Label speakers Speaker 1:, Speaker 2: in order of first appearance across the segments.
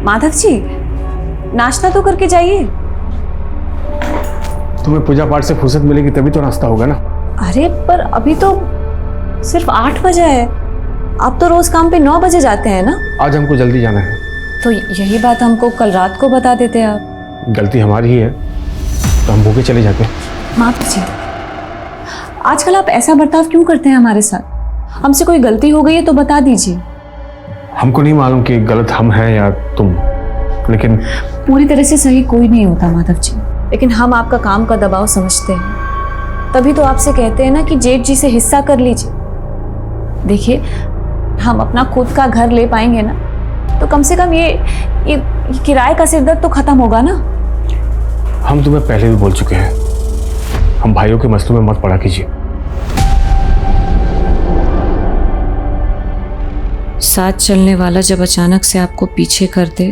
Speaker 1: माधव जी, नाश्ता तो करके जाइए।
Speaker 2: तुम्हें पूजा पाठ से फुर्सत मिलेगी तभी तो नाश्ता होगा ना।
Speaker 1: अरे पर अभी तो सिर्फ 8 बजे है। आप तो रोज काम पे 9 बजे जाते हैं ना।
Speaker 2: आज हमको जल्दी जाना है।
Speaker 1: तो यही बात हमको कल रात को बता देते आप।
Speaker 2: गलती हमारी ही है, तो हम भूखे चले जाते।
Speaker 1: माफ कीजिए, आजकल आप ऐसा बर्ताव क्यों करते हैं हमारे साथ? हमसे कोई गलती हो गई है तो बता दीजिए।
Speaker 2: हमको नहीं मालूम कि गलत हम हैं या तुम, लेकिन
Speaker 1: पूरी तरह से सही कोई नहीं होता माधव जी, लेकिन हम आपका काम का दबाव समझते हैं, तभी तो आपसे कहते हैं ना कि जेठ जी से हिस्सा कर लीजिए। देखिए, हम अपना खुद का घर ले पाएंगे ना, तो कम से कम ये किराए का सिरदर्द तो खत्म होगा ना।
Speaker 2: हम तुम्हें पहले भी बोल चुके हैं, हम भाइयों के मसलों में मत पड़ा कीजिए।
Speaker 1: साथ चलने वाला जब अचानक से आपको पीछे कर दे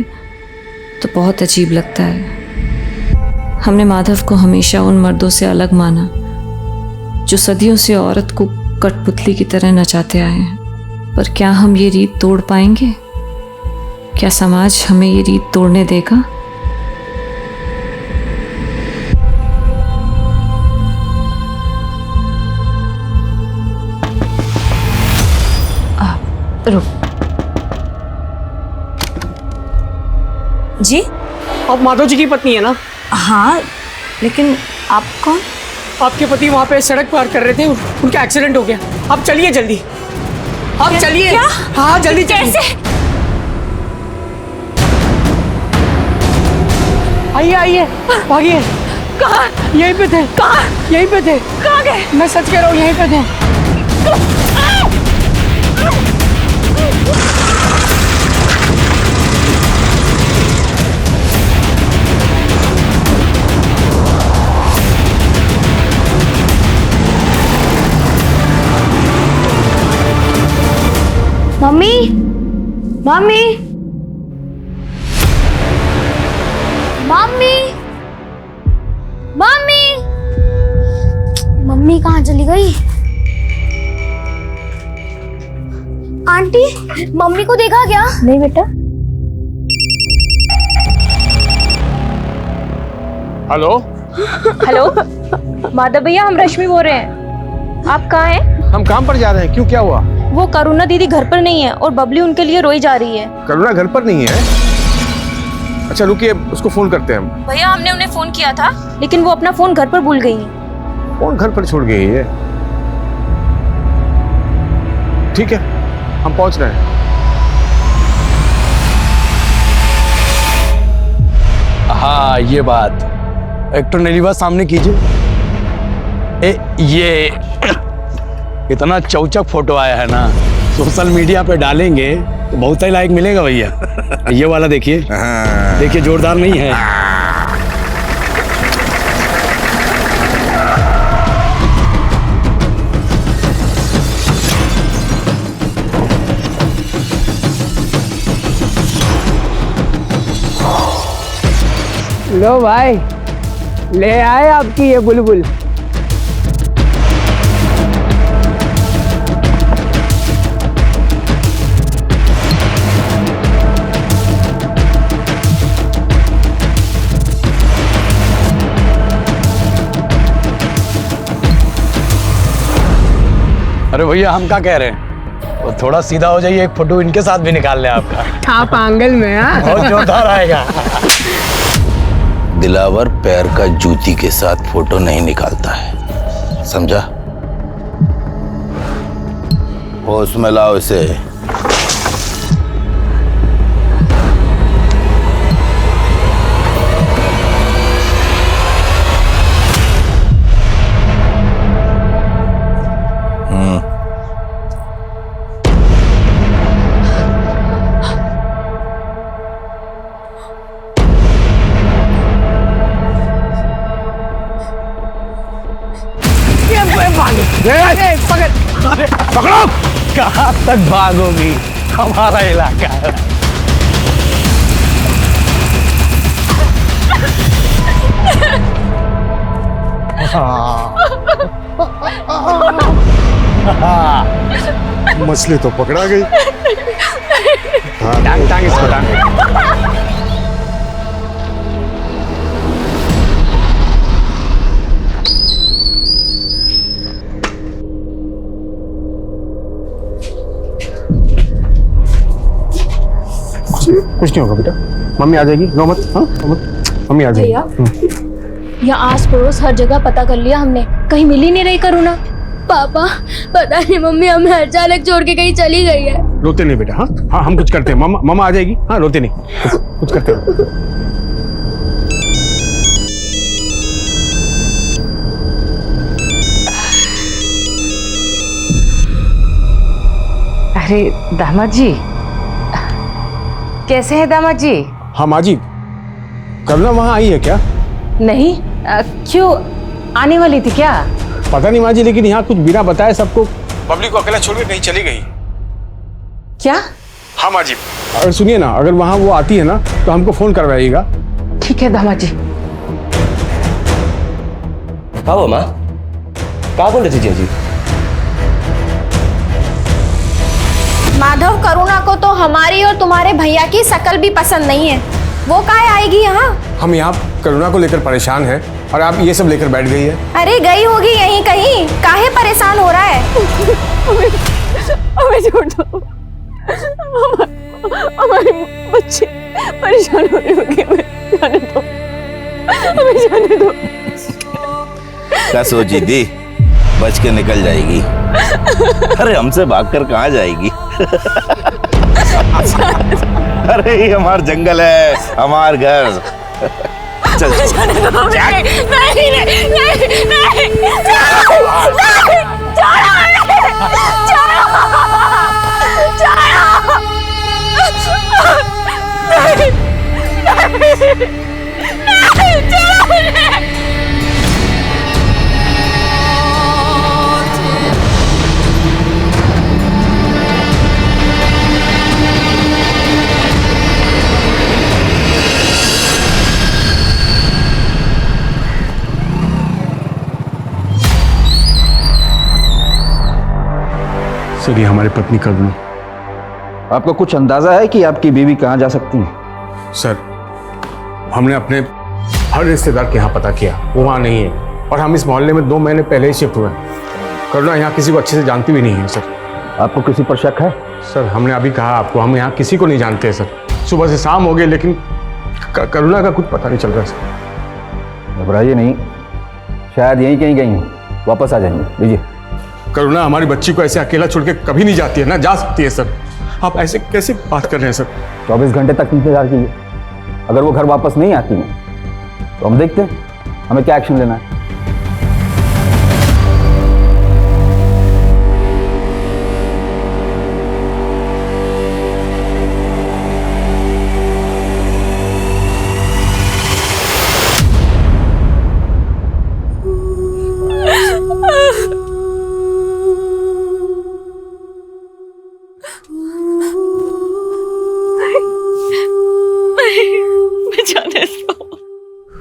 Speaker 1: तो बहुत अजीब लगता है। हमने माधव को हमेशा उन मर्दों से अलग माना जो सदियों से औरत को कठपुतली की तरह नचाते आए हैं। पर क्या हम ये रीत तोड़ पाएंगे? क्या समाज हमें ये रीत तोड़ने देगा? रुक जी।
Speaker 3: आप माधव जी की पत्नी है ना?
Speaker 1: हाँ, लेकिन आप कौन?
Speaker 3: आपके पति वहाँ पे सड़क पार कर रहे थे, उनका एक्सीडेंट हो गया। आप चलिए जल्दी, आप चलिए। हाँ जल्दी चलिए। आइए आइए, भागिए।
Speaker 1: कहाँ?
Speaker 3: यहीं पे थे।
Speaker 1: कहाँ?
Speaker 3: यहीं पे थे।
Speaker 1: कहाँ गए?
Speaker 3: मैं सच कह रहा हूँ, यहीं पे थे।
Speaker 4: Mummy, mummy, mummy, mummy, mummy कहाँ चली गई? आंटी, मम्मी को देखा क्या? नहीं बेटा।
Speaker 2: हेलो
Speaker 5: हेलो माधव भैया, हम रश्मि बोल रहे हैं। आप कहाँ हैं?
Speaker 2: हम काम पर जा रहे हैं। क्यों, क्या हुआ?
Speaker 5: वो करुणा दीदी घर पर नहीं है और बबली उनके लिए रोई जा रही है।
Speaker 2: करुणा घर पर नहीं है? अच्छा रुकिए, उसको फोन करते हैं हम।
Speaker 5: भैया, हमने उन्हें फोन किया था, लेकिन वो अपना फोन घर पर भूल गई है।
Speaker 2: फोन घर पर छोड़ गई है? ठीक है, हम पहुंच रहे हैं।
Speaker 6: हाँ ये बात, एक तो नीली बात सामने कीजिए। ये इतना चौचक फोटो आया है ना, सोशल मीडिया पे डालेंगे तो बहुत ही लाइक मिलेगा भैया। ये वाला देखिए, देखिए जोरदार नहीं है?
Speaker 3: लो भाई, ले आए आपकी ये बुलबुल।
Speaker 6: अरे भैया, हम क्या कह रहे हैं, वो थोड़ा सीधा हो जाइए, एक फोटो इनके साथ भी निकाल लें आपका।
Speaker 3: छाप आंगल में। हाँ
Speaker 6: बहुत जोरदार आएगा।
Speaker 7: दिलावर पैर का जूती के साथ फोटो नहीं निकालता है, समझा? होश में लाओ इसे।
Speaker 6: पकड़ो! कहाँ तक भागोगी, हमारा इलाका है।
Speaker 2: मछली तो पकड़ा गई। टांग टांग इसको टांग। कुछ नहीं होगा बेटा, मम्मी आ जाएगी, रो मत। हाँ रो मत, मम्मी आ जाएगी।
Speaker 5: यहाँ आस पड़ोस हर जगह पता कर लिया हमने, कहीं मिल ही नहीं रही करुणा।
Speaker 4: पापा पता नहीं मम्मी हमें अचानक छोड़ के कहीं चली गई है।
Speaker 2: रोते नहीं बेटा। हाँ हाँ हम कुछ करते हैं, मम्मा मम्मा आ जाएगी। हाँ रोते नहीं, कुछ करते हैं।
Speaker 8: अरे दामाद जी, कैसे हैं दामाद जी?
Speaker 2: हाँ माँ जी, करुणा वहाँ आई है क्या?
Speaker 8: नहीं, क्यों, आने वाली थी क्या?
Speaker 2: पता नहीं माँ जी, लेकिन यहाँ कुछ बिना बताए सबको बबली को अकेला छोड़ के कहीं चली गई।
Speaker 8: क्या?
Speaker 2: हाँ माँ जी, अगर सुनिए ना, अगर वहाँ वो आती है ना तो हमको फोन करवाइएगा।
Speaker 8: ठीक है दामाद जी।
Speaker 9: हाँ वो माँ, कहाँ बोल रही थी जी?
Speaker 4: माधव, करुणा को तो हमारी और तुम्हारे भैया की शकल भी पसंद नहीं है, वो काहे आएगी यहाँ? हम
Speaker 2: यहाँ करुणा को लेकर परेशान हैं और आप ये सब लेकर बैठ गई है।
Speaker 4: अरे गई होगी यहीं कहीं, काहे परेशान हो रहा है?
Speaker 5: हमें छोड़ दो, हमारे बच्चे परेशान हो रहे होंगे, हमें जाने दो, हमें जाने दो।
Speaker 7: क्या सोची थी बच के निकल जाएगी? अरे हमसे भागकर कहाँ जाएगी? अरे ये हमार जंगल है, हमार घर। चल
Speaker 5: नहीं नहीं नहीं नहीं,
Speaker 2: सर ये हमारी पत्नी करुणा।
Speaker 10: आपको कुछ अंदाजा है कि आपकी बीवी कहाँ जा सकती है?
Speaker 2: सर हमने अपने हर रिश्तेदार के यहाँ पता किया, वो वहाँ नहीं है, और हम इस मोहल्ले में 2 महीने पहले ही शिफ्ट हुए हैं। करुणा यहाँ किसी को अच्छे से जानती भी नहीं है सर।
Speaker 10: आपको किसी पर शक है?
Speaker 2: सर हमने अभी कहा आपको, हम यहाँ किसी को नहीं जानते सर। सुबह से शाम हो गई लेकिन करुणा का कुछ पता नहीं चल रहा सर।
Speaker 10: घबराइए नहीं, शायद यहीं कहीं गई हैं, वापस आ जाएंगे। लीजिए।
Speaker 2: करुणा हमारी बच्ची को ऐसे अकेला छोड़ के कभी नहीं जाती है ना, जा सकती है सर। आप ऐसे कैसे बात कर रहे हैं सर?
Speaker 10: 24 घंटे तक इंतजार कीजिए, अगर वो घर वापस नहीं आती हैं तो हम देखते हैं हमें क्या एक्शन लेना है।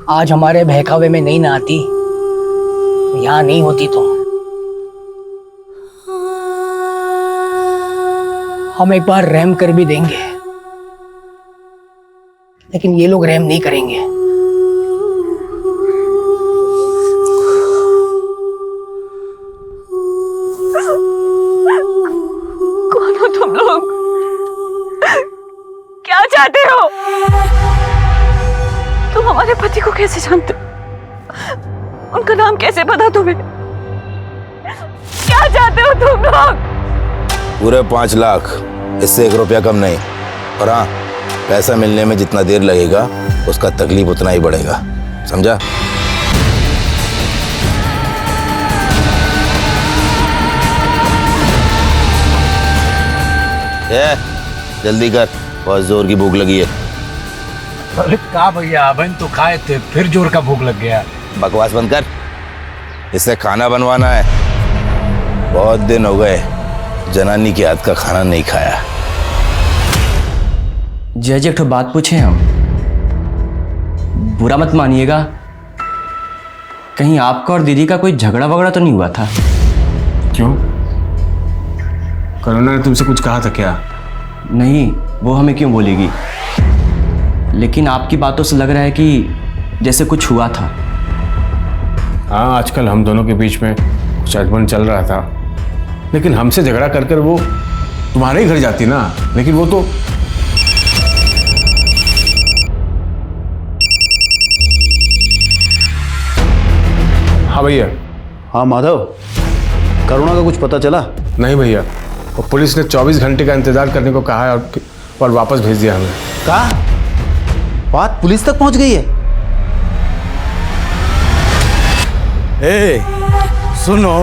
Speaker 3: आज हमारे बहकावे में नहीं ना आती, यहाँ नहीं होती तो हम एक बार रहम कर भी देंगे, लेकिन ये लोग रहम नहीं करेंगे।
Speaker 5: कौन हो तुम लोग? क्या चाहते हो? तुम हमारे पति को कैसे जानते हो? उनका नाम कैसे पता तुम्हें? क्या चाहते हो तुम लोग?
Speaker 7: पूरे 5 लाख, इससे 1 रुपया कम नहीं। और हाँ, पैसा मिलने में जितना देर लगेगा उसका तकलीफ उतना ही बढ़ेगा, समझा? जल्दी कर, बहुत जोर की भूख लगी है।
Speaker 6: अरे का भैया, अबन तो खाए थे, फिर जोर का भूख लग गया।
Speaker 7: बकवास बंद कर, इससे खाना बनवाना है। बहुत दिन हो गए जनानी के हाथ का खाना नहीं खाया।
Speaker 9: जज एक ठो बात पूछे हम, बुरा मत मानिएगा, कहीं आपका और दीदी का कोई झगड़ा वगड़ा तो नहीं हुआ था?
Speaker 2: क्यों? करुणा ने तुमसे कुछ कहा था क्या?
Speaker 9: नहीं, वो हमें क्यों बोलेगी? लेकिन आपकी बातों से लग रहा है कि जैसे कुछ हुआ था।
Speaker 2: हाँ, आजकल हम दोनों के बीच में कुछ अनबन चल रहा था, लेकिन हमसे झगड़ा कर कर वो तुम्हारे ही घर जाती ना। लेकिन वो तो हाँ भैया।
Speaker 6: हाँ माधव, करुणा का कुछ पता चला?
Speaker 2: नहीं भैया, और पुलिस ने 24 घंटे का इंतजार करने को कहा है और वापस भेज दिया हमें।
Speaker 6: कहा? बात पुलिस तक पहुंच गई है?
Speaker 11: ए, सुनो,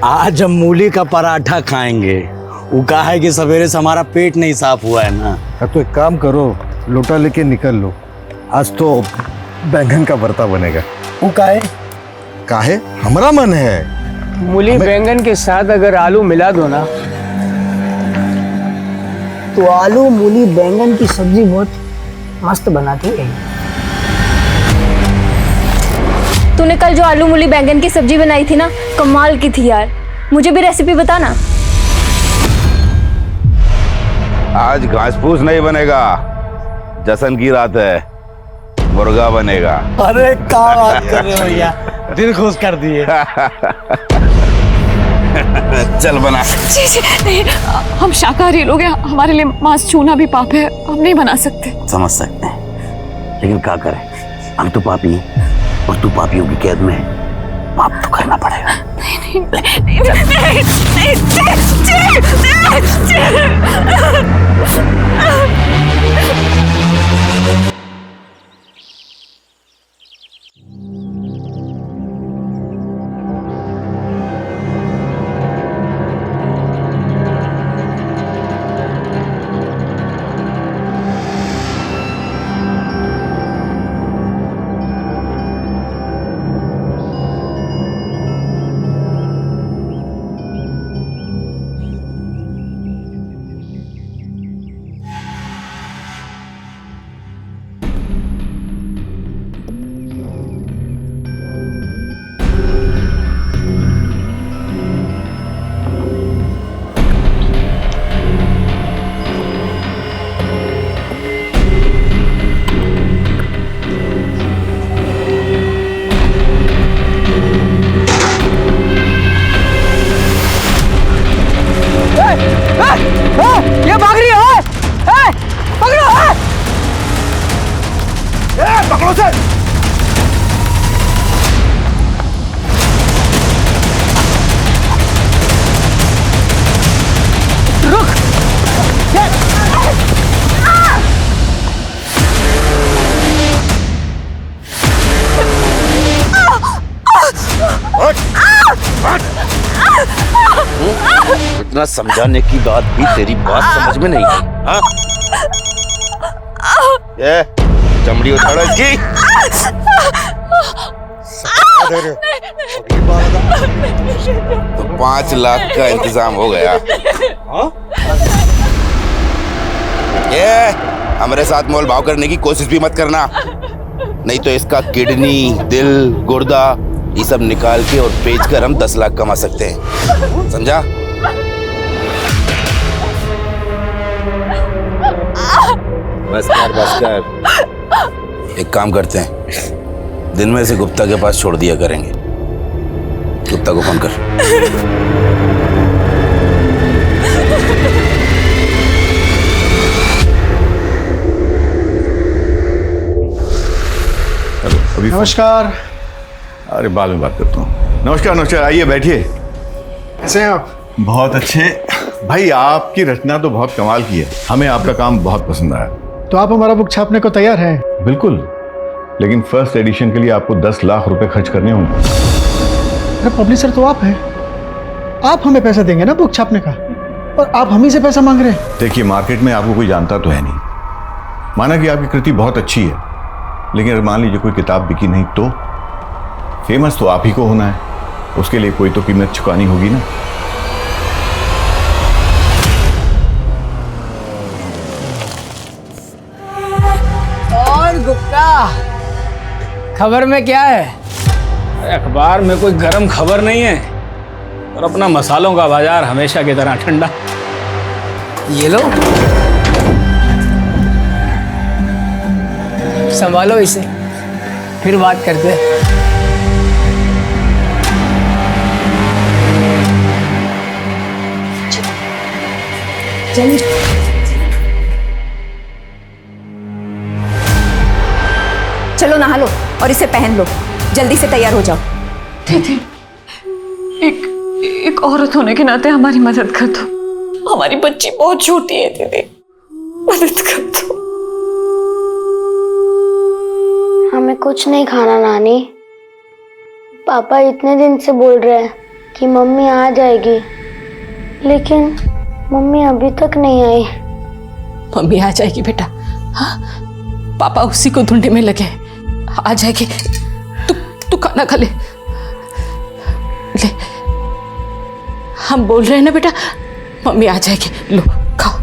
Speaker 11: आज हम मूली का पराठा खाएंगे। वो कहा है कि सवेरे से हमारा पेट नहीं साफ हुआ है ना।
Speaker 12: तो एक काम करो, लोटा लेके निकल लो, आज तो बैंगन का भरता बनेगा।
Speaker 11: वो काहे?
Speaker 12: काहे? हमारा मन है।
Speaker 3: मूली बैंगन के साथ अगर आलू मिला दो ना, तो आलू मूली बैंगन की सब्जी बहुत मस्त बनाती है।
Speaker 5: तूने कल जो आलू मूली बैंगन की सब्जी बनाई थी ना, कमाल की थी यार। मुझे भी रेसिपी बता ना।
Speaker 7: आज घास फूस नहीं बनेगा, जश्न की रात है, मुर्गा बनेगा।
Speaker 11: अरे क्या बात कर रहे हो भैया, दिल खुश कर दिए।
Speaker 7: चल बना।
Speaker 1: जी जी नहीं, हम शाकाहारी लोग हैं, हमारे लिए मांस छूना भी पाप है, हम नहीं बना सकते।
Speaker 11: समझ सकते हैं, लेकिन क्या करें, हम तो पापी हैं और तू पापियों की कैद में है, पाप तो करना पड़ेगा।
Speaker 3: ये भाग रही है, पकड़ो है।
Speaker 12: पकड़ो सर।
Speaker 3: रुक।
Speaker 7: इतना समझाने की बात भी तेरी बात समझ में नहीं आई। हाँ? ये चमड़ी उठाड़ो इसकी। तो 5 लाख का इंतजाम हो गया। ये हमारे साथ मोल भाव करने की कोशिश भी मत करना, नहीं तो इसका किडनी, दिल, गुर्दा ये सब निकाल के और बेच कर हम 10 लाख कमा सकते हैं, समझा? बस कर। एक काम करते हैं, दिन में से गुप्ता के पास छोड़ दिया करेंगे। गुप्ता को फोन कर।
Speaker 12: नमस्कार।
Speaker 13: अरे बाद में बात करता हूँ। नमस्कार नमस्कार, आइए बैठिए।
Speaker 12: कैसे हैं आप?
Speaker 13: बहुत अच्छे भाई, आपकी रचना तो बहुत कमाल की है, हमें आपका काम बहुत पसंद आया।
Speaker 12: तो आप हमारा बुक छापने को तैयार हैं?
Speaker 13: बिल्कुल, लेकिन फर्स्ट एडिशन के लिए आपको 10 लाख रुपए खर्च करने होंगे।
Speaker 12: अरे पब्लिशर तो आप हैं, आप हमें पैसा देंगे ना बुक छापने का, और आप हम ही से पैसा मांग रहे हैं।
Speaker 13: देखिए, मार्केट में आपको कोई जानता तो है नहीं, माना कि आपकी कृति बहुत अच्छी है, लेकिन अगर मान लीजिए कोई किताब बिकी नहीं तो फेमस तो आप ही को होना है, उसके लिए कोई तो कीमत चुकानी होगी ना।
Speaker 3: और गुप्ता, खबर में क्या है?
Speaker 6: अखबार में कोई गर्म खबर नहीं है, और अपना मसालों का बाजार हमेशा की तरह ठंडा।
Speaker 3: ये लो, संभालो इसे, फिर बात करते हैं।
Speaker 4: चलो नहा लो और इसे पहन लो, जल्दी से तैयार हो जाओ।
Speaker 1: दीदी, एक औरत होने के नाते हमारी मदद कर दो। हमारी बच्ची बहुत छोटी है दीदी, मदद कर दो।
Speaker 14: हमें कुछ नहीं खाना नानी। पापा इतने दिन से बोल रहे हैं कि मम्मी आ जाएगी, लेकिन मम्मी अभी तक नहीं आई।
Speaker 3: मम्मी आ जाएगी बेटा, हाँ पापा उसी को ढूंढने में लगे, आ जाएगी। तू खाना खा ले। हम बोल रहे हैं ना बेटा, मम्मी आ जाएगी, लो खाओ।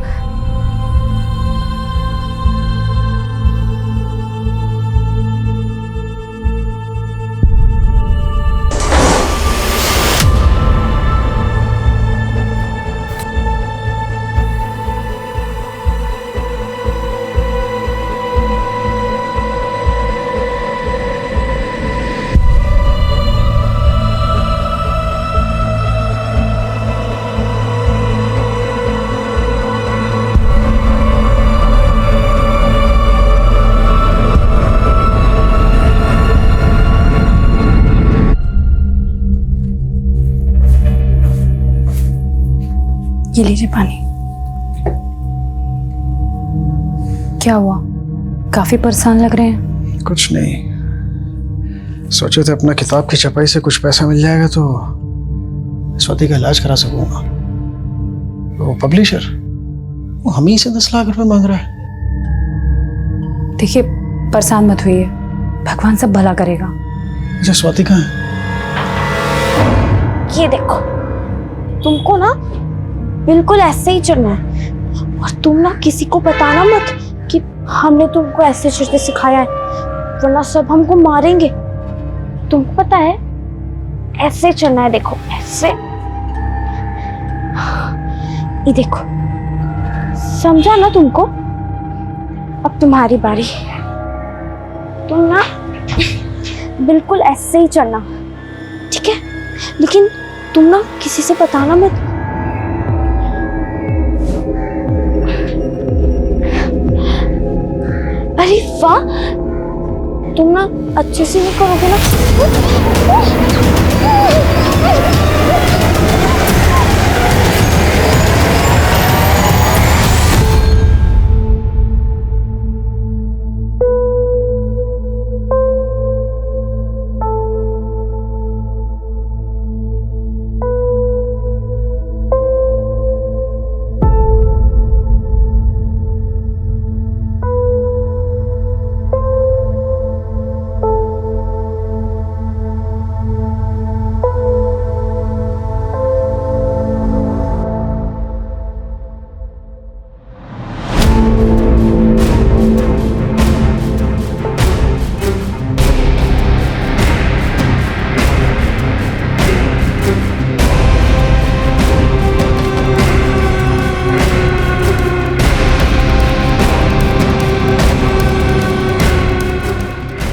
Speaker 5: ये लीजिए पानी। क्या हुआ, काफी परेशान लग रहे हैं?
Speaker 12: कुछ नहीं, सोचे थे अपना किताब की छपाई से कुछ पैसा मिल जाएगा तो स्वाति का इलाज करा सकूंगा। वो पब्लिशर वो हम ही से 10 लाख रुपए मांग रहा है।
Speaker 5: देखिए परेशान मत होइए, भगवान सब भला करेगा।
Speaker 12: अच्छा स्वाति कहाँ है?
Speaker 14: ये देखो, तुमको ना बिल्कुल ऐसे ही चलना है, और तुम ना किसी को बताना मत कि हमने तुमको ऐसे चलते सिखाया है, वरना सब हमको मारेंगे। तुमको पता है ऐसे चलना है, देखो ऐसे। ये देखो, समझा ना तुमको? अब तुम्हारी बारी। तुम ना बिल्कुल ऐसे ही चलना, ठीक है? लेकिन तुम ना किसी से बताना मत। अरे वाह, तुम ना अच्छे से नहीं करोगे ना?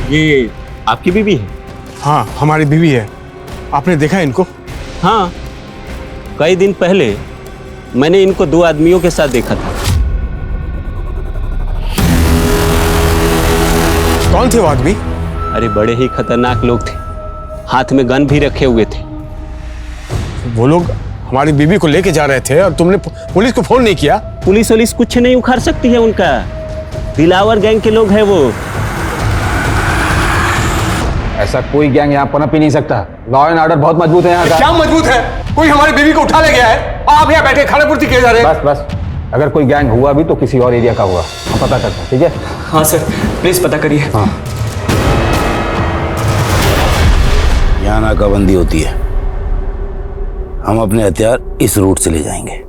Speaker 15: ये आपकी बीवी है?
Speaker 2: हाँ हमारी बीवी है। आपने देखा इनको?
Speaker 15: हाँ, कई दिन पहले मैंने इनको 2 आदमियों के साथ देखा था।
Speaker 2: कौन थे वो आदमी?
Speaker 15: अरे बड़े ही खतरनाक लोग थे, हाथ में गन भी रखे हुए थे।
Speaker 2: वो लोग हमारी बीवी को लेके जा रहे थे और तुमने पुलिस को फोन नहीं किया?
Speaker 15: पुलिस कुछ नहीं उखाड़ सकती है उनका, दिलावर गैंग के लोग हैं वो।
Speaker 10: ऐसा कोई गैंग यहाँ पनप ही नहीं सकता। लॉ एंड ऑर्डर बहुत मजबूत है यहाँ का।
Speaker 2: क्या मजबूत है? कोई हमारी बीवी को उठा ले गया है, आप यहाँ बैठे खाने पूर्ति किए जा रहे हैं।
Speaker 10: बस अगर कोई गैंग हुआ भी तो किसी और एरिया का हुआ, हम पता करते हैं, ठीक है?
Speaker 9: हाँ सर, प्लीज पता करिए।
Speaker 10: हाँ।
Speaker 7: यहाँ नाकाबंदी होती है, हम अपने हथियार इस रूट से ले जाएंगे,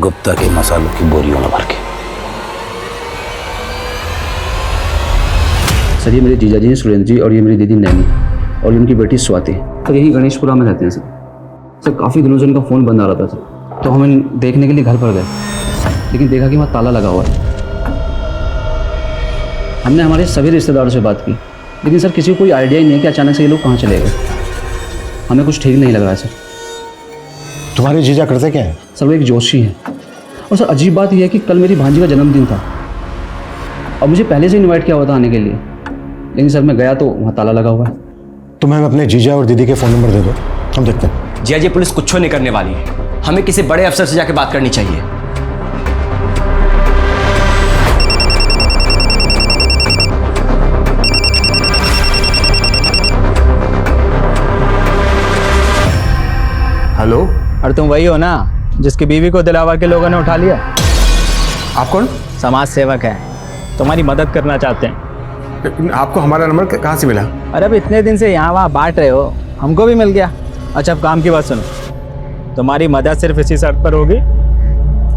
Speaker 7: गुप्ता के मसालों की बोरियों में भर के।
Speaker 16: सर ये मेरे जीजा जी हैं सुरेंद्र जी, और ये मेरी दीदी नैनी, और ये उनकी बेटी स्वाति। सर यही गणेशपुरा में रहते हैं सर। काफ़ी दिनों से उनका फ़ोन बंद आ रहा था सर, तो हम देखने के लिए घर पर गए, लेकिन देखा कि वहाँ ताला लगा हुआ है। हमने हमारे सभी रिश्तेदारों से बात की, लेकिन सर किसी को कोई आइडिया ही नहीं है कि अचानक से ये लोग कहाँ चले गए। हमें कुछ ठीक नहीं लग रहा है सर।
Speaker 12: तुम्हारे जीजा करते क्या है?
Speaker 16: सर वो एक जोशी हैं। और सर अजीब बात यह है कि कल मेरी भांजी का जन्मदिन था और मुझे पहले से इनवाइट किया हुआ था आने के लिए, लेकिन सर मैं गया तो वहाँ ताला लगा हुआ है।
Speaker 12: तुम्हें अपने जीजा और दीदी के फ़ोन नंबर दे दो, हम देखते हैं।
Speaker 9: जिया जी, पुलिस कुछ नहीं करने वाली है, हमें किसी बड़े अफसर से जाके बात करनी चाहिए।
Speaker 2: हेलो।
Speaker 17: और तुम वही हो ना जिसकी बीवी को दिलावर के लोगों ने उठा लिया?
Speaker 2: आप कौन?
Speaker 17: समाज सेवक है, तुम्हारी मदद करना चाहते हैं।
Speaker 2: लेकिन आपको हमारा नंबर कहाँ से मिला?
Speaker 17: अरे अब इतने दिन से यहाँ वहाँ बांट रहे हो, हमको भी मिल गया। अच्छा अब काम की बात सुनो, तुम्हारी मदद सिर्फ इसी शर्त पर होगी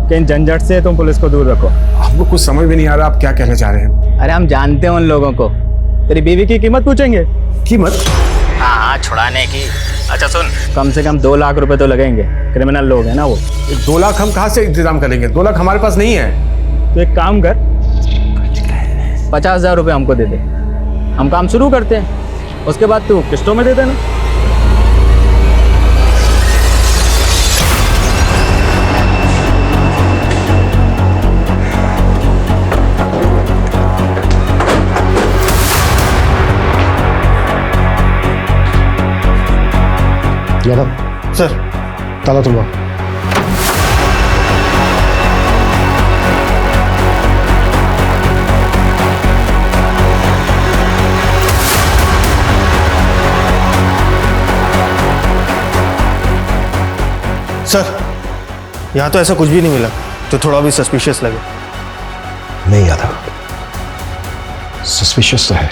Speaker 17: कि इन झंझट से तुम पुलिस को दूर रखो।
Speaker 2: हमको कुछ समझ में नहीं आ रहा आप क्या कहना चाह रहे हैं।
Speaker 17: अरे हम जानते हैं उन लोगों को, तेरी बीवी की कीमत पूछेंगे।
Speaker 2: कीमत?
Speaker 17: हाँ, छुड़ाने की। अच्छा सुन, कम से कम 2 लाख रुपए तो लगेंगे, क्रिमिनल लोग हैं ना वो।
Speaker 2: 2 लाख हम कहाँ से इंतजाम करेंगे? 2 लाख हमारे पास नहीं है।
Speaker 17: तो एक काम कर, 50,000 रुपये हमको दे दे, हम काम शुरू करते हैं, उसके बाद तू किस्तों में दे देना।
Speaker 12: यादव सर, ताला तुलवा।
Speaker 18: सर, यहाँ तो ऐसा कुछ भी नहीं मिला तो थोड़ा भी सस्पिशियस लगे।
Speaker 12: नहीं यादव, सस्पिशियस तो है।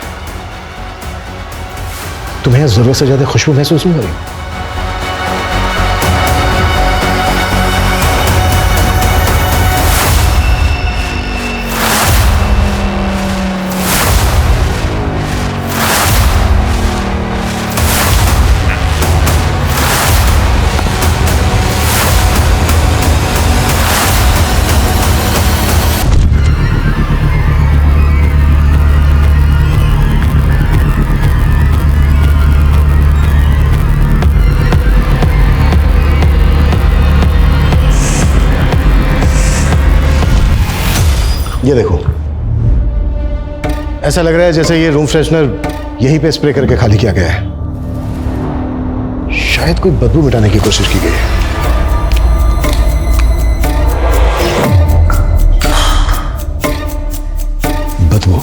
Speaker 12: तुम्हें जरूरत से ज्यादा खुशबू महसूस नहीं हो रही? ये देखो, ऐसा लग रहा है जैसे ये रूम फ्रेशनर यहीं पे स्प्रे करके खाली किया गया है। शायद कोई बदबू मिटाने की कोशिश की गई है। बदबू।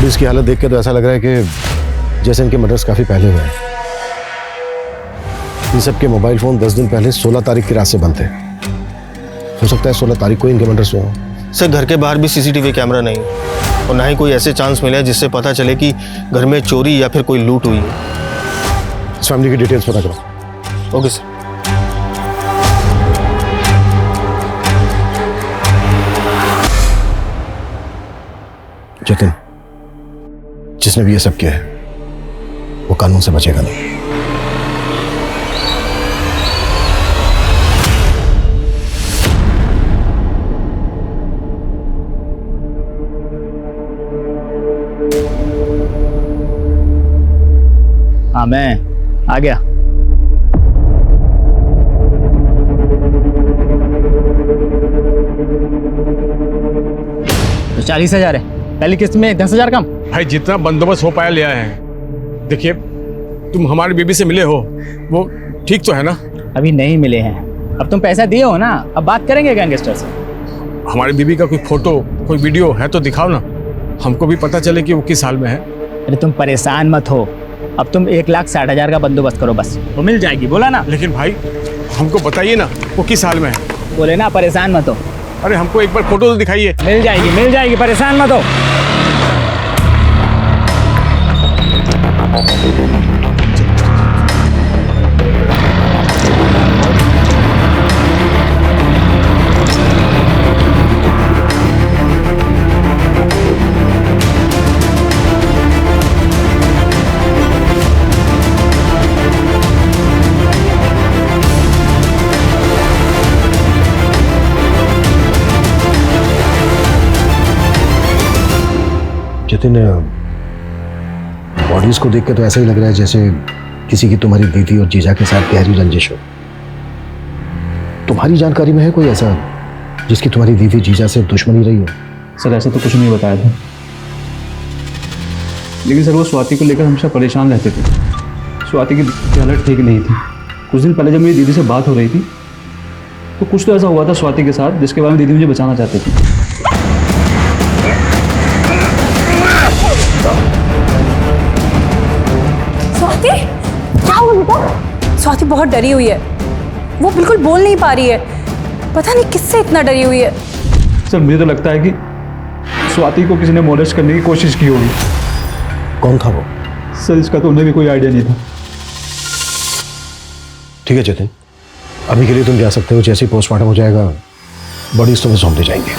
Speaker 12: इसकी हालत देख के तो ऐसा लग रहा है कि जैसे इनके मर्डर्स काफी पहले हुए हैं। इन सब के मोबाइल फोन 10 दिन पहले 16 तारीख की रात से बंद थे। हो सकता है 16 तारीख को इनके मर्डर्स हुए हों।
Speaker 18: सर, घर के बाहर भी सीसीटीवी कैमरा नहीं और ना ही कोई ऐसे चांस मिले जिससे पता चले कि घर में चोरी या फिर कोई लूट हुई है।
Speaker 12: इस फैमिली की डिटेल्स पता करो।
Speaker 18: Okay sir.
Speaker 12: जतिन, जिसने भी ये सब किया है वो कानून से बचेगा नहीं।
Speaker 17: हाँ, मैं आ गया। तो 40,000 है, पहली किस्त में 10,000 कम।
Speaker 2: भाई जितना बंदोबस्त हो पाया लिया है। देखिए, तुम हमारी बीबी से मिले हो, वो ठीक तो है ना?
Speaker 17: अभी नहीं मिले हैं। अब तुम पैसा दिए हो ना, अब बात करेंगे गैंगस्टर से।
Speaker 2: हमारी बीबी का कोई फोटो कोई वीडियो है तो दिखाओ ना, हमको भी पता चले कि वो किस हाल में है।
Speaker 17: अरे तुम परेशान मत हो, अब तुम 1,60,000 का बंदोबस्त करो बस, वो मिल जाएगी। बोला ना।
Speaker 2: लेकिन भाई हमको बताइए ना वो किस हाल में है।
Speaker 17: बोले ना परेशान मत हो।
Speaker 2: अरे हमको एक बार फोटो तो दिखाइए।
Speaker 17: मिल जाएगी, परेशान मत हो।
Speaker 12: जतिन, बॉडीज को देख के तो ऐसा ही लग रहा है जैसे किसी की तुम्हारी दीदी और जीजा के साथ गहरी रंजिश हो। तुम्हारी जानकारी में है कोई ऐसा जिसकी तुम्हारी दीदी जीजा से दुश्मनी रही हो?
Speaker 16: सर ऐसा तो कुछ नहीं बताया था, लेकिन सर वो स्वाति को लेकर हमेशा परेशान रहते थे। स्वाति की हालत ठीक नहीं थी। कुछ दिन पहले जब मेरी दीदी से बात हो रही थी तो कुछ तो ऐसा हुआ था स्वाति के साथ जिसके बारे में दीदी मुझे बचाना चाहती थी।
Speaker 5: स्वाति, क्या हुआ बेटा? स्वाति बहुत डरी हुई है, वो बिल्कुल बोल नहीं पा रही है। पता नहीं किससे इतना डरी हुई है।
Speaker 16: सर मुझे तो लगता है कि स्वाति को किसी ने मोलेस्ट करने की कोशिश की होगी।
Speaker 12: कौन था वो?
Speaker 16: सर इसका तो उन्हें भी कोई आइडिया नहीं था।
Speaker 12: ठीक है जतिन, अभी के लिए तुम जा सकते हो। जैसे ही पोस्टमार्टम हो जाएगा बॉडीज तुम्हें सौंप दी जाएंगी।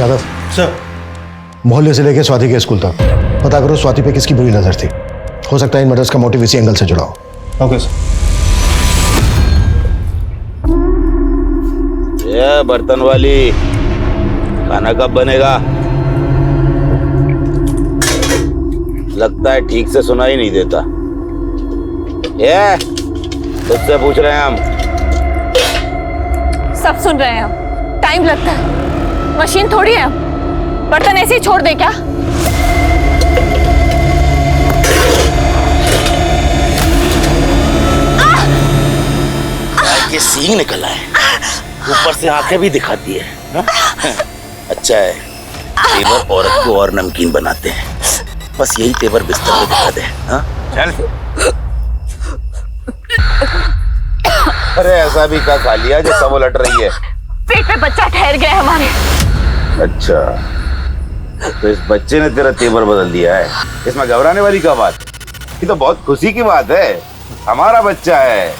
Speaker 12: यादव
Speaker 18: सर,
Speaker 12: मोहल्ले से लेकर स्वाति के स्कूल तक पता करो स्वाति पे किसकी बुरी नजर थी। हो सकता है इन मर्डर्स का मोटिव इसी एंगल से जुड़ा हो।
Speaker 18: Okay sir.
Speaker 7: ये बर्तन वाली, खाना कब बनेगा? लगता है ठीक से सुना ही नहीं देता। ये तुझसे पूछ रहे हैं हम।
Speaker 4: सब सुन रहे हैं हम। टाइम लगता है, मशीन थोड़ी है। बर्तन ऐसे ही छोड़ दे क्या?
Speaker 7: ये सींग निकला है, ऊपर से आंखें भी दिखाती है। अच्छा है, तेवर औरत को और नमकीन बनाते हैं। बस यही तेवर बिस्तर पे दिखा दे। हाँ? चल। अरे ऐसा भी क्या खा लिया जो सब उलट रही है?
Speaker 4: पेट पे बच्चा ठहर गया हमारे।
Speaker 7: अच्छा, तो इस बच्चे ने तेरा तेवर बदल दिया है। इसमें घबराने वाली क्या बात? ये तो बहुत खुशी की बात है। हमारा बच्चा है,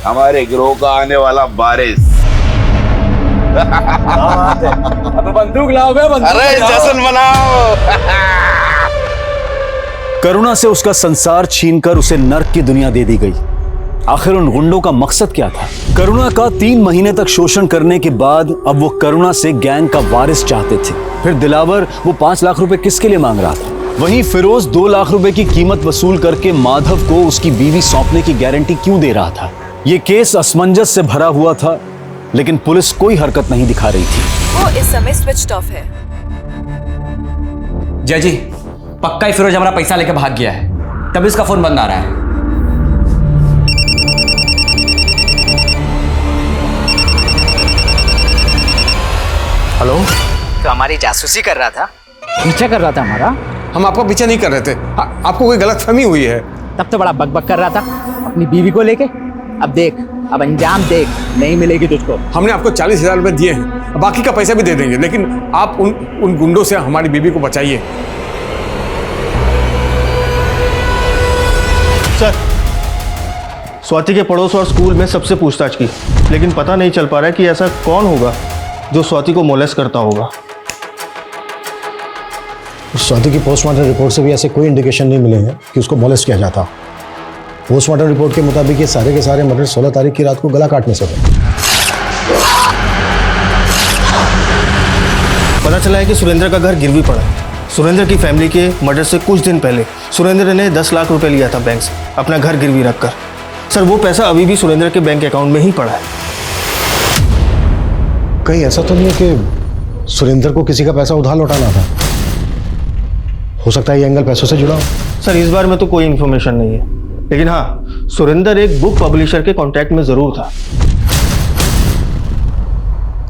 Speaker 7: हमारे गिरोह का आने वाला बारिश।
Speaker 6: अब बंदूक लाओ बे, बंदूक।
Speaker 7: अरे जश्न मनाओ।
Speaker 19: करुणा से उसका संसार छीनकर उसे नर्क की दुनिया दे दी गई। आखिर उन गुंडों का मकसद क्या था? करुणा का 3 महीने तक शोषण करने के बाद अब वो करुणा से गैंग का वारिस चाहते थे। फिर दिलावर वो 5 लाख रुपए किसके लिए मांग रहा था? वहीं फिरोज 2 लाख रुपए की कीमत वसूल करके माधव को उसकी बीवी सौंपने की गारंटी क्यों दे रहा था? ये केस असमंजस से भरा हुआ था, लेकिन पुलिस कोई हरकत नहीं दिखा रही थी।
Speaker 1: वो इस समय स्विच ऑफ है।
Speaker 9: जय जी, पक्का ही फिरोज हमारा पैसा लेकर भाग गया है, तभी इसका फोन बंद आ रहा है।
Speaker 2: हेलो,
Speaker 17: तो हमारी जासूसी कर रहा था, पीछा कर रहा था हमारा।
Speaker 2: हम आपका पीछा नहीं कर रहे थे। आपको कोई गलतफहमी हुई है।
Speaker 17: तब तो बड़ा बकबक कर रहा था अपनी बीवी को लेके। अब देख, अब अंजाम देख, नहीं मिलेगी तुझको।
Speaker 2: हमने आपको 40,000 रुपए दिए हैं, बाकी का पैसा भी दे देंगे, लेकिन आप उन गुंडों से हमारी बीवी को बचाइए।
Speaker 18: सर, स्वाति के पड़ोस और स्कूल में सबसे पूछताछ की, लेकिन पता नहीं चल पा रहा है कि ऐसा कौन होगा जो स्वाति को मोलेस्ट करता होगा।
Speaker 12: स्वाति की पोस्टमार्टम रिपोर्ट से भी ऐसे कोई इंडिकेशन नहीं मिले हैं कि उसको मोलेस्ट किया जाता। पोस्टमार्टम रिपोर्ट के मुताबिक ये सारे के सारे मर्डर 16 तारीख की रात को गला काटने से हुए।
Speaker 18: पता चला है कि सुरेंद्र का घर गिरवी पड़ा है। सुरेंद्र की फैमिली के मर्डर से कुछ दिन पहले सुरेंद्र ने 10 लाख रुपए लिया था बैंक से, अपना घर गिरवी रखकर। सर, वो पैसा अभी भी सुरेंद्र के बैंक अकाउंट में ही पड़ा है।
Speaker 12: कहीं ऐसा तो नहीं है कि सुरेंद्र को किसी का पैसा उधार लौटाना था? हो सकता है ये एंगल पैसों से जुड़ा हो।
Speaker 18: सर, इस बार में तो कोई इन्फॉर्मेशन नहीं है, लेकिन हाँ, सुरेंद्र एक बुक पब्लिशर के कांटेक्ट में जरूर था।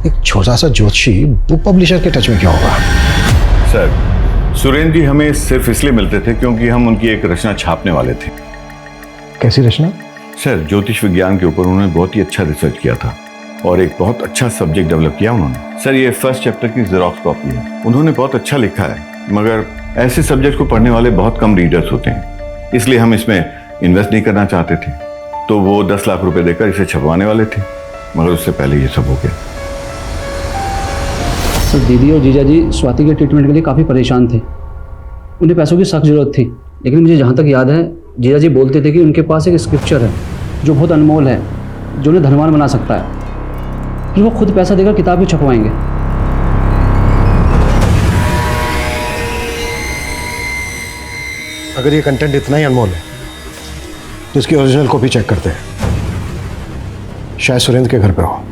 Speaker 12: एक छोटा सा ज्योतिषी बुक पब्लिशर के टच में क्यों होगा?
Speaker 13: सर, सुरेंद्र जी हमें सिर्फ इसलिए मिलते थे क्योंकि हम उनकी एक रचना छापने वाले थे।
Speaker 12: कैसी रचना?
Speaker 13: सर, ज्योतिष विज्ञान के ऊपर उन्होंने बहुत ही अच्छा रिसर्च किया था और एक बहुत अच्छा सब्जेक्ट डेवलप किया उन्होंने। सर, ये फर्स्ट चैप्टर की जेरॉक्स कॉपी है। उन्होंने बहुत अच्छा लिखा है, मगर ऐसे सब्जेक्ट को पढ़ने वाले बहुत कम रीडर्स होते हैं, इसलिए हम इसमें इन्वेस्ट नहीं करना चाहते थे। तो वो 10 लाख रुपए देकर इसे छपवाने वाले थे, मगर उससे पहले ये सब हो गया।
Speaker 16: सर, दीदी और जीजा जी स्वाति के ट्रीटमेंट के लिए काफ़ी परेशान थे। उन्हें पैसों की सख्त जरूरत थी, लेकिन मुझे जहाँ तक याद है जीजा जी बोलते थे कि उनके पास एक स्क्रिप्चर है जो बहुत अनमोल है, जो उन्हें धनवान बना सकता है। फिर वो खुद पैसा देकर किताब भी छपवाएंगे।
Speaker 12: अगर ये कंटेंट इतना ही अनमोल है तो इसकी ओरिजिनल कॉपी चेक करते हैं। शायद सुरेंद्र के घर पे हो।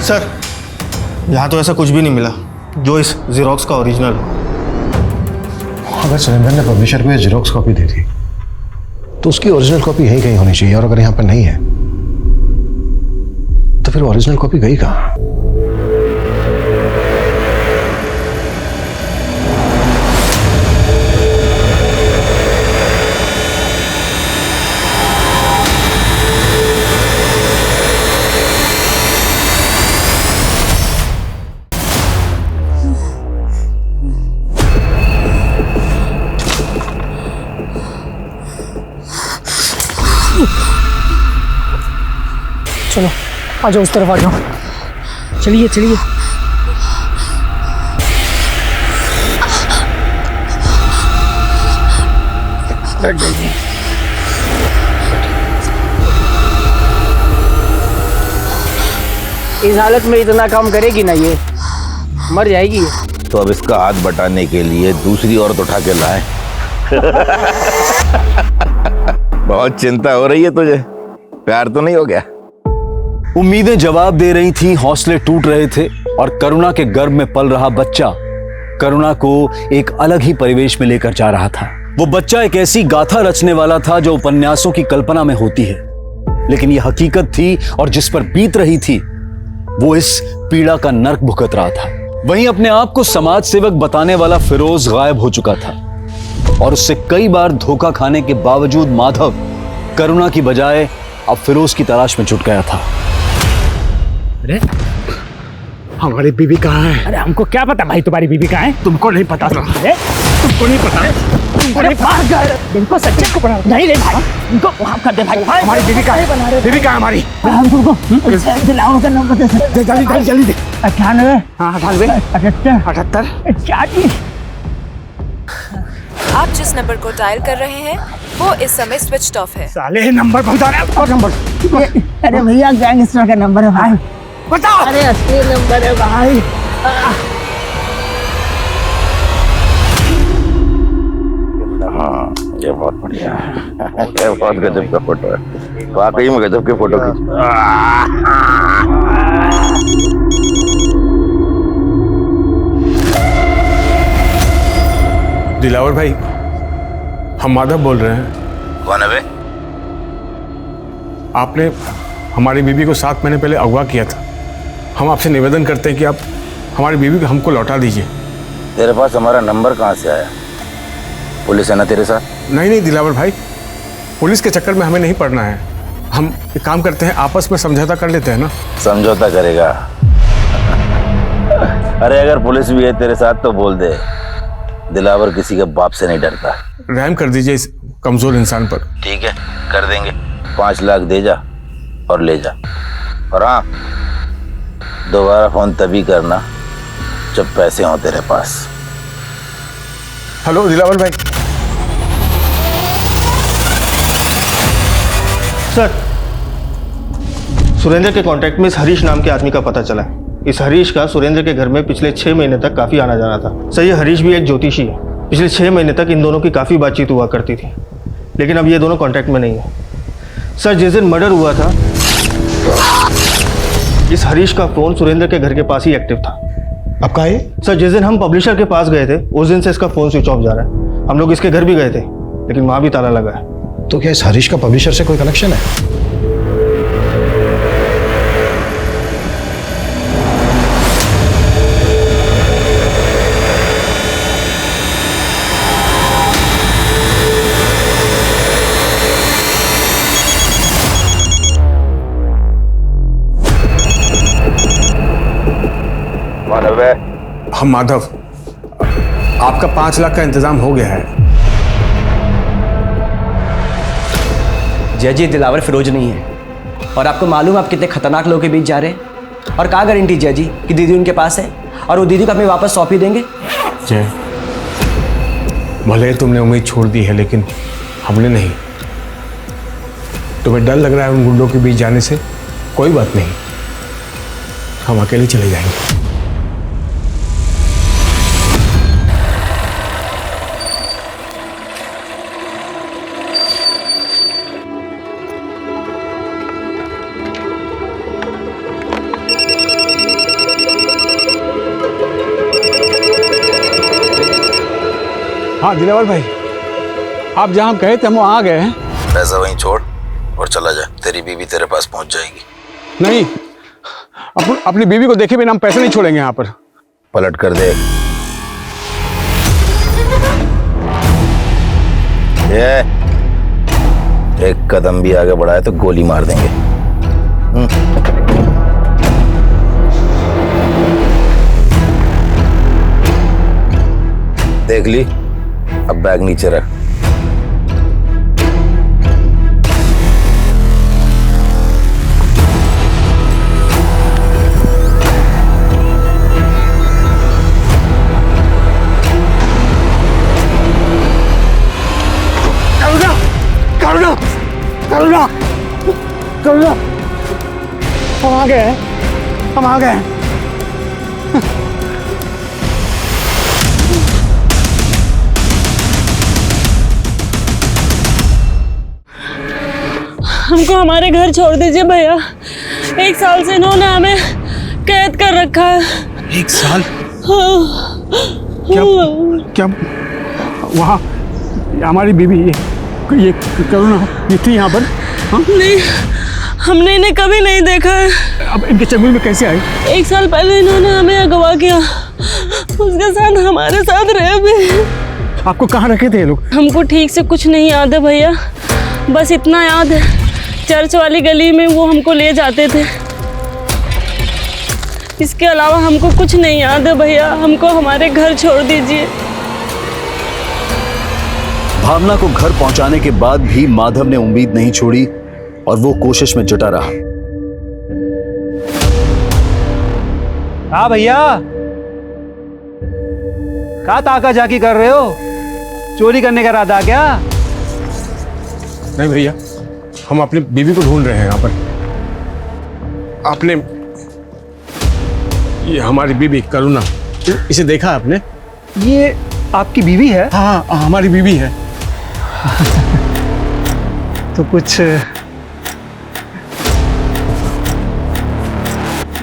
Speaker 18: सर, यहाँ तो ऐसा कुछ भी नहीं मिला जो इस जेरोक्स का ओरिजिनल हो।
Speaker 12: अगर सुरेंद्र ने पब्लिशर को ये जेरोक्स कॉपी दी थी तो उसकी ओरिजिनल कॉपी यहीं कहीं होनी चाहिए, और अगर यहाँ पर नहीं है तो फिर ओरिजिनल कॉपी गई कहाँ?
Speaker 3: चलो आ जाओ, उस तरफ आ जाओ। चलिए चलिए। इस हालत में इतना काम करेगी ना, ये मर जाएगी।
Speaker 7: तो अब इसका हाथ बटाने के लिए दूसरी औरत उठा के लाए। बहुत चिंता हो रही है तुझे, प्यार तो नहीं हो गया?
Speaker 19: उम्मीदें जवाब दे रही थीं, हौसले टूट रहे थे, और करुणा के गर्भ में पल रहा बच्चा करुणा को एक अलग ही परिवेश में लेकर जा रहा था। वो बच्चा एक ऐसी गाथा रचने वाला था जो उपन्यासों की कल्पना में होती है, लेकिन यह हकीकत थी, और जिस पर बीत रही थी वो इस पीड़ा का नर्क भुगत रहा था। वहीं अपने आप को समाज सेवक बताने वाला फिरोज गायब हो चुका था, और उससे कई बार धोखा खाने के बावजूद माधव करुणा की बजाय अब फिरोज की तलाश में जुट गया था।
Speaker 2: अरे हमारी बीवी कहाँ है?
Speaker 6: अरे हमको क्या पता भाई तुम्हारी बीवी कहाँ है?
Speaker 2: तुमको नहीं पता था?
Speaker 6: अरे तुमको नहीं पता? तुमको नहीं पता? इनको सच्चे को बना नहीं रे भाई, इनको माफ कर दे भाई।
Speaker 2: हमारी बीवी कहाँ है? बीवी कहाँ है हमारी?
Speaker 6: हम तुमको दिलाओ का नंबर दे सकते?
Speaker 2: जल्दी जल्दी दे।
Speaker 6: 98
Speaker 2: 98
Speaker 6: 78 78।
Speaker 20: आप जिस नंबर को डायल कर रहे हैं वो इस समय स्विच ऑफ है।
Speaker 2: साले नंबर बता रहे हैं, और नंबर।
Speaker 6: अरे भैया गैंगस्टर का नंबर है भाई,
Speaker 2: बताओ।
Speaker 6: अरे असली नंबर है भाई।
Speaker 7: हाँ, ये बहुत बढ़िया है। ये बहुत गजब का फोटो है, वाकई में गजब के फोटो खींच।
Speaker 2: दिलावर भाई, हम माधव बोल रहे हैं।
Speaker 7: कौन है बे?
Speaker 2: आपने हमारी बीवी को 7 महीने पहले अगवा किया था। हम आपसे निवेदन करते हैं कि आप हमारी बीवी को हमको लौटा दीजिए।
Speaker 7: तेरे पास हमारा नंबर कहाँ से आया? पुलिस है ना तेरे साथ?
Speaker 2: नहीं दिलावर भाई, पुलिस के चक्कर में हमें नहीं पड़ना है। हम एक काम करते हैं, आपस में समझौता कर लेते हैं ना।
Speaker 7: समझौता करेगा? अरे अगर पुलिस भी है तेरे साथ तो बोल दे, दिलावर किसी के बाप से नहीं डरता।
Speaker 2: रहम कर दीजिए इस कमजोर इंसान पर।
Speaker 7: ठीक है, कर देंगे। 5 लाख दे जा और ले जा। और हाँ, दोबारा फोन तभी करना जब पैसे हों तेरे पास।
Speaker 2: हेलो दिलावर भाई।
Speaker 18: सर, सुरेंद्र के कांटेक्ट में इस हरीश नाम के आदमी का पता चला है। इस हरीश का सुरेंद्र के घर में पिछले 6 महीने तक काफी आना जाना था। सर, ये हरीश भी एक ज्योतिषी है। पिछले 6 महीने तक इन दोनों की काफी बातचीत हुआ करती थी, लेकिन अब ये दोनों कांटेक्ट में नहीं है। सर जिस दिन मर्डर हुआ था इस हरीश का फोन सुरेंद्र के घर के पास ही एक्टिव था।
Speaker 12: अब कहाँ है?
Speaker 18: सर जिस दिन हम पब्लिशर के पास गए थे उस दिन से इसका फोन स्विच ऑफ जा रहा है। हम लोग इसके घर भी गए थे लेकिन वहां भी ताला लगा है।
Speaker 12: तो क्या इस हरीश का पब्लिशर से कोई कनेक्शन है?
Speaker 2: हम माधव, आपका 5 लाख का इंतजाम हो गया है।
Speaker 9: जय जी, दिलावर फिरोज नहीं है और आपको मालूम आप कितने खतरनाक लोगों के बीच जा रहे हैं। और क्या गारंटी जय जी कि दीदी उनके पास है और वो दीदी को हमें वापस सौंप ही देंगे?
Speaker 2: जय, भले तुमने उम्मीद छोड़ दी है लेकिन हमने नहीं। तुम्हें डर लग रहा है उन गुंडों के बीच जाने से? कोई बात नहीं, हम अकेले चले जाएंगे।
Speaker 6: हाँ दिलावर भाई, आप जहाँ हम कहे थे हम वहाँ आ गए हैं।
Speaker 7: पैसा वहीं छोड़ और चला जा, तेरी बीवी तेरे पास पहुंच जाएगी।
Speaker 6: नहीं, अपनी बीवी को देखे बिना हम पैसे नहीं छोड़ेंगे यहाँ पर।
Speaker 7: पलट कर दे। ये एक कदम भी आगे बढ़ाए तो गोली मार देंगे। देख ली, अब बैग नीचे रख।
Speaker 6: करुणा, करुणा, करुणा, करुणा, हम आ गए हैं, हम आ गए हैं।
Speaker 21: हमको हमारे घर छोड़ दीजिए भैया। 1 साल से इन्होंने हमें कैद कर रखा है।
Speaker 12: 1 साल?
Speaker 21: हाँ।
Speaker 6: क्या वहाँ हमारी बीवी ये करुणा ये थी यहाँ पर? हाँ?
Speaker 21: नहीं, हमने इन्हें कभी नहीं देखा है।
Speaker 6: अब इनके चंगुल में कैसे आई?
Speaker 21: 1 साल पहले इन्होंने हमें अगवा किया, उसके साथ हमारे साथ रहे भी।
Speaker 6: आपको कहाँ रखे थे ये लोग?
Speaker 21: हमको ठीक से कुछ नहीं याद है भैया, बस इतना याद है चर्च वाली गली में वो हमको ले जाते थे। इसके अलावा हमको कुछ नहीं याद है भैया, हमको हमारे घर छोड़ दीजिए।
Speaker 19: भावना को घर पहुंचाने के बाद भी माधव ने उम्मीद नहीं छोड़ी और वो कोशिश में जुटा रहा।
Speaker 17: हाँ भैया, क्या ताका जाकी कर रहे हो? चोरी करने का इरादा क्या?
Speaker 2: नहीं भैया, हम अपनी बीवी को ढूंढ रहे हैं यहाँ पर। आपने ये हमारी बीवी करुणा, इसे देखा आपने?
Speaker 12: ये आपकी बीवी है?
Speaker 6: हाँ, हमारी बीवी है।
Speaker 12: तो कुछ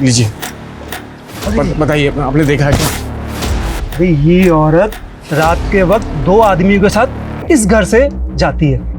Speaker 2: लीजिए, बताइए, आपने देखा है क्या?
Speaker 12: भाई ये औरत रात के वक्त 2 आदमियों के साथ इस घर से जाती है।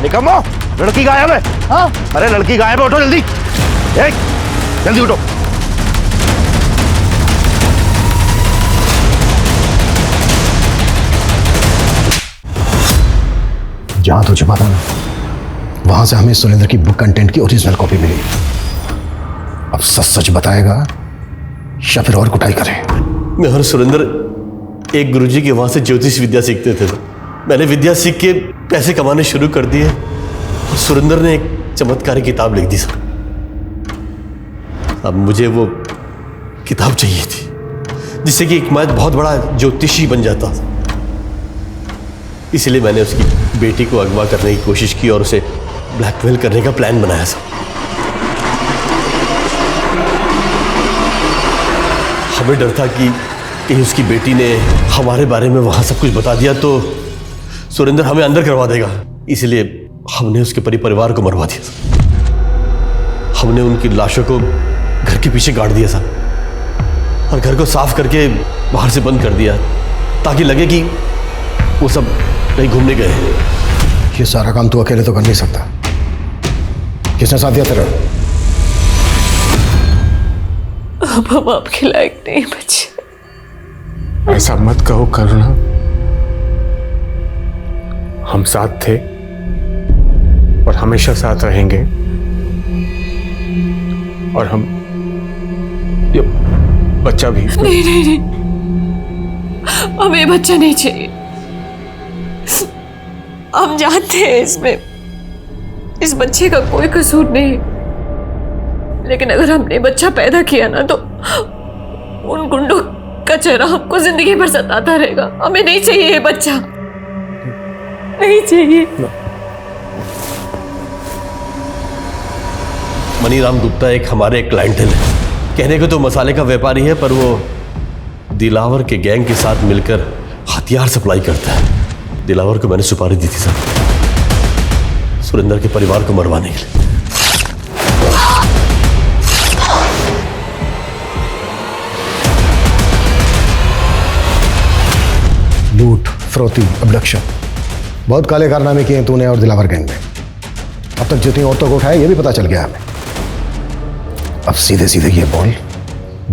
Speaker 7: निकम्मो, लड़की गायब है। हाँ? अरे लड़की गायब है, उठो जल्दी। जल्दी उठो।
Speaker 12: जहां तो छुपा था ना, वहां से हमें सुरेंद्र की बुक कंटेंट की ओरिजिनल कॉपी मिली। अब सच सच बताएगा या फिर और कुटाई करे।
Speaker 8: मैं और सुरेंद्र एक गुरुजी के वहां से ज्योतिष विद्या सीखते थे। मैंने विद्या सीख के पैसे कमाने शुरू कर दिए और सुरेंद्र ने एक चमत्कारी किताब लिख दी सर। अब मुझे वो किताब चाहिए थी जिससे कि एक मैं बहुत बड़ा ज्योतिषी बन जाता। इसलिए मैंने उसकी बेटी को अगवा करने की कोशिश की और उसे ब्लैकमेल करने का प्लान बनाया सर। हमें डर था कि कहीं उसकी बेटी ने हमारे बारे में वहां सब कुछ बता दिया तो सुरेंद्र हमें अंदर करवा देगा। इसलिए हमने उसके परिवार को मरवा दिया सर। हमने उनकी लाशों को घर के पीछे गाड़ दिया सर और घर को साफ करके बाहर से बंद कर दिया ताकि लगे कि वो सब कहीं घूमने गए हैं।
Speaker 12: ये सारा काम तू अकेले तो कर नहीं सकता। किसने साथ दिया तेरा?
Speaker 1: अब हम आपके लायक नहीं बचे।
Speaker 2: ऐसा मत कहो करुणा, हम साथ थे और हमेशा साथ रहेंगे। और हम ये बच्चा भी।
Speaker 1: नहीं नहीं नहीं, हमें बच्चा नहीं चाहिए। हम जानते हैं इसमें इस बच्चे का कोई कसूर नहीं, लेकिन अगर हमने बच्चा पैदा किया ना तो उन गुंडों का चेहरा हमको जिंदगी भर सताता रहेगा। हमें नहीं चाहिए ये बच्चा, नहीं चाहिए।
Speaker 8: मनीराम गुप्ता एक हमारे क्लाइंटल है। कहने को तो मसाले का व्यापारी है पर वो दिलावर के गैंग के साथ मिलकर हथियार सप्लाई करता है। दिलावर को मैंने सुपारी दी थी सर सुरेंद्र के परिवार को मरवाने के लिए।
Speaker 12: लूट, फरोती, अबडक्शन, बहुत काले कारनामे किए हैं तूने और दिलावर गैंग में। अब तक जितनी औरतों को उठाया ये भी पता चल गया हमें। अब सीधे सीधे ये बोल,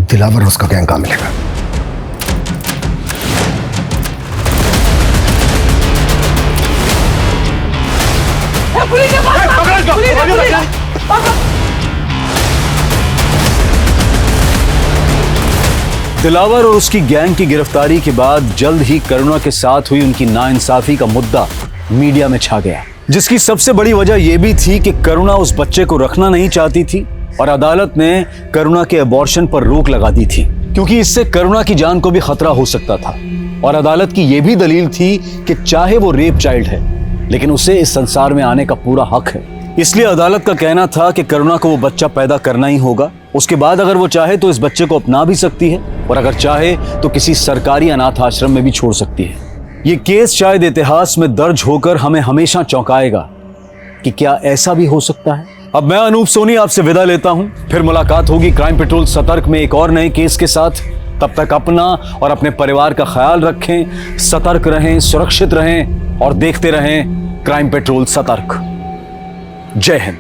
Speaker 12: दिलावर और उसका गैंग कहां मिलेगा?
Speaker 19: दिलावर और उसकी गैंग की गिरफ्तारी के बाद जल्द ही करुणा के साथ हुई उनकी नाइंसाफी का मुद्दा मीडिया में छा गया, जिसकी सबसे बड़ी वजह यह भी थी कि करुणा उस बच्चे को रखना नहीं चाहती थी और अदालत ने करुणा के अबॉर्शन पर रोक लगा दी थी क्योंकि इससे करुणा की जान को भी खतरा हो सकता था। और अदालत की यह भी दलील थी कि चाहे वो रेप चाइल्ड है लेकिन उसे इस संसार में आने का पूरा हक है। इसलिए अदालत का कहना था कि करुणा को वो बच्चा पैदा करना ही होगा। उसके बाद अगर वो चाहे तो इस बच्चे को अपना भी सकती है और अगर चाहे तो किसी सरकारी अनाथ आश्रम में भी छोड़ सकती है। ये केस शायद इतिहास में दर्ज होकर हमें हमेशा चौंकाएगा कि क्या ऐसा भी हो सकता है। अब मैं अनूप सोनी आपसे विदा लेता हूं, फिर मुलाकात होगी क्राइम पेट्रोल सतर्क में एक और नए केस के साथ। तब तक अपना और अपने परिवार का ख्याल रखें, सतर्क रहें, सुरक्षित रहें और देखते रहें क्राइम पेट्रोल सतर्क। जय हिंद।